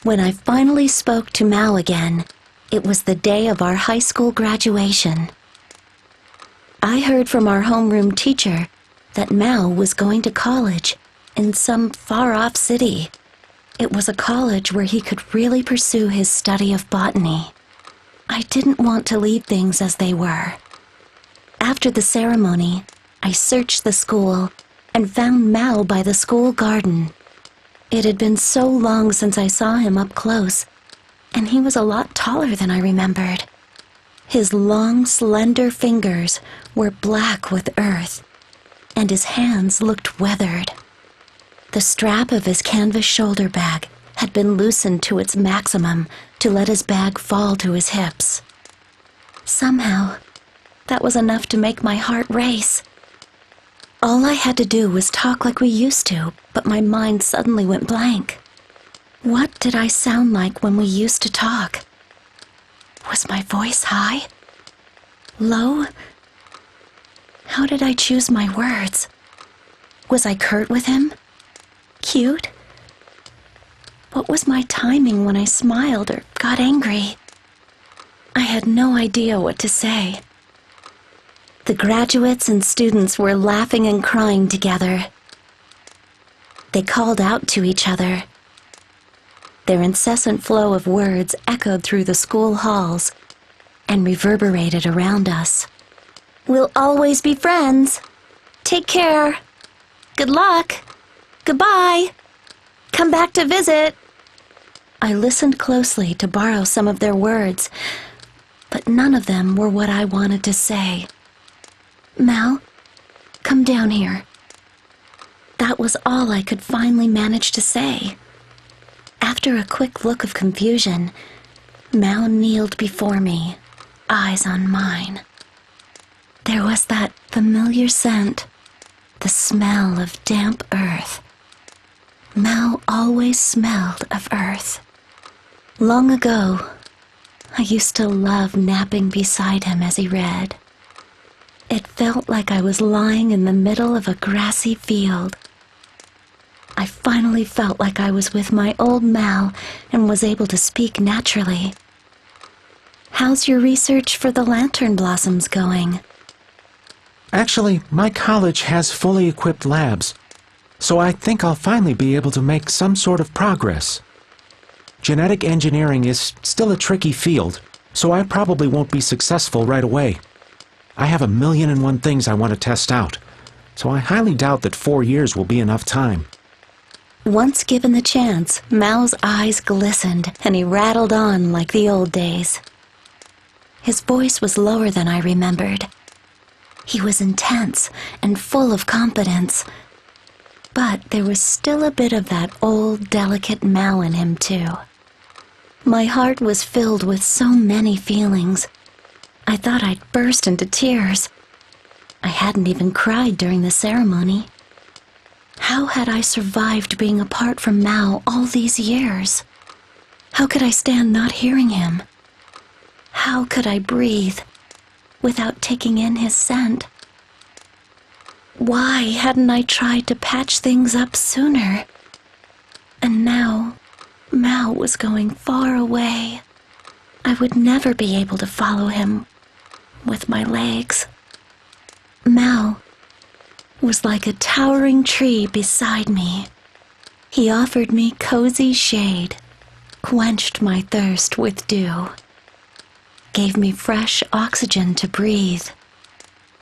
When I finally spoke to Mao again, it was the day of our high school graduation. I heard from our homeroom teacher that Mao was going to college in some far-off city. It was a college where he could really pursue his study of botany. I didn't want to leave things as they were. After the ceremony, I searched the school and found Mao by the school garden. It had been so long since I saw him up close, and he was a lot taller than I remembered. His long, slender fingers were black with earth, and his hands looked weathered. The strap of his canvas shoulder bag had been loosened to its maximum to let his bag fall to his hips. Somehow, that was enough to make my heart race. All I had to do was talk like we used to, but my mind suddenly went blank. What did I sound like when we used to talk? Was my voice high? Low? How did I choose my words? Was I curt with him? Cute? What was my timing when I smiled or got angry? I had no idea what to say. The graduates and students were laughing and crying together. They called out to each other. Their incessant flow of words echoed through the school halls and reverberated around us. We'll always be friends. Take care. Good luck. Goodbye. Come back to visit. I listened closely to borrow some of their words, but none of them were what I wanted to say. Mao, come down here. That was all I could finally manage to say. After a quick look of confusion, Mao kneeled before me, eyes on mine. There was that familiar scent, the smell of damp earth. Mao always smelled of earth. Long ago, I used to love napping beside him as he read. It felt like I was lying in the middle of a grassy field. I finally felt like I was with my old Mao and was able to speak naturally. How's your research for the lantern blossoms going? Actually, my college has fully equipped labs, so I think I'll finally be able to make some sort of progress. Genetic engineering is still a tricky field, so I probably won't be successful right away. I have 1,000,001 things I want to test out, so I highly doubt that 4 years will be enough time. Once given the chance, Mao's eyes glistened and he rattled on like the old days. His voice was lower than I remembered. He was intense and full of confidence, but there was still a bit of that old, delicate Mao in him, too. My heart was filled with so many feelings. I thought I'd burst into tears. I hadn't even cried during the ceremony. How had I survived being apart from Mao all these years? How could I stand not hearing him? How could I breathe without taking in his scent? Why hadn't I tried to patch things up sooner? And now, Mao was going far away. I would never be able to follow him with my legs. Mao was like a towering tree beside me. He offered me cozy shade, quenched my thirst with dew, gave me fresh oxygen to breathe.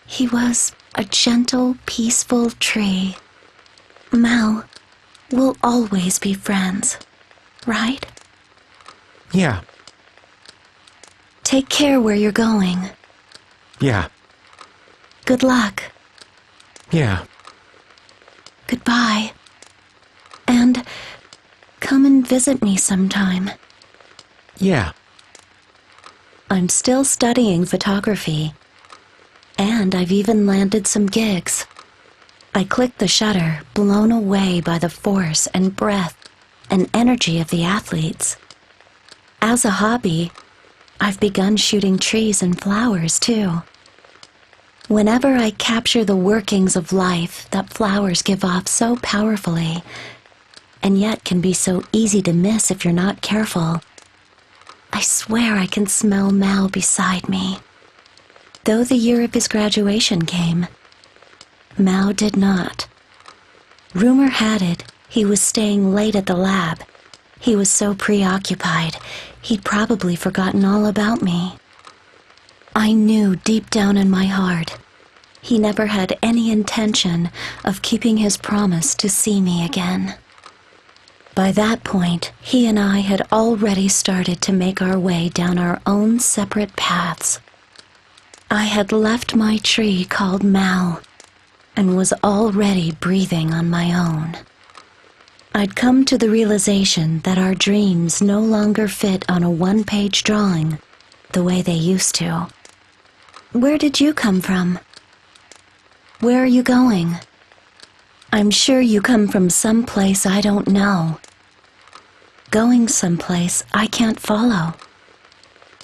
He was a gentle, peaceful tree. Mao, we'll always be friends, right? Yeah. Take care where you're going. Yeah. Good luck. Yeah. Goodbye. And come and visit me sometime. Yeah. I'm still studying photography, and I've even landed some gigs. I clicked the shutter, blown away by the force and breath and energy of the athletes. As a hobby, I've begun shooting trees and flowers, too. Whenever I capture the workings of life that flowers give off so powerfully, and yet can be so easy to miss if you're not careful. I swear I can smell Mao beside me. Though the year of his graduation came, Mao did not. Rumor had it he was staying late at the lab. He was so preoccupied, he'd probably forgotten all about me. I knew deep down in my heart, he never had any intention of keeping his promise to see me again. By that point, he and I had already started to make our way down our own separate paths. I had left my tree called Mao and was already breathing on my own. I'd come to the realization that our dreams no longer fit on a one-page drawing the way they used to. Where did you come from? Where are you going? I'm sure you come from someplace I don't know. Going someplace I can't follow.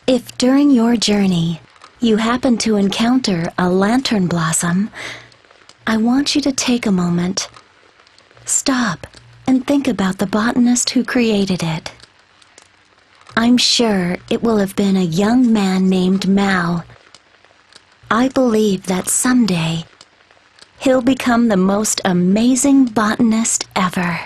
If during your journey you happen to encounter a lantern blossom, I want you to take a moment. Stop and think about the botanist who created it. I'm sure it will have been a young man named Mao. I believe that someday he'll become the most amazing botanist ever.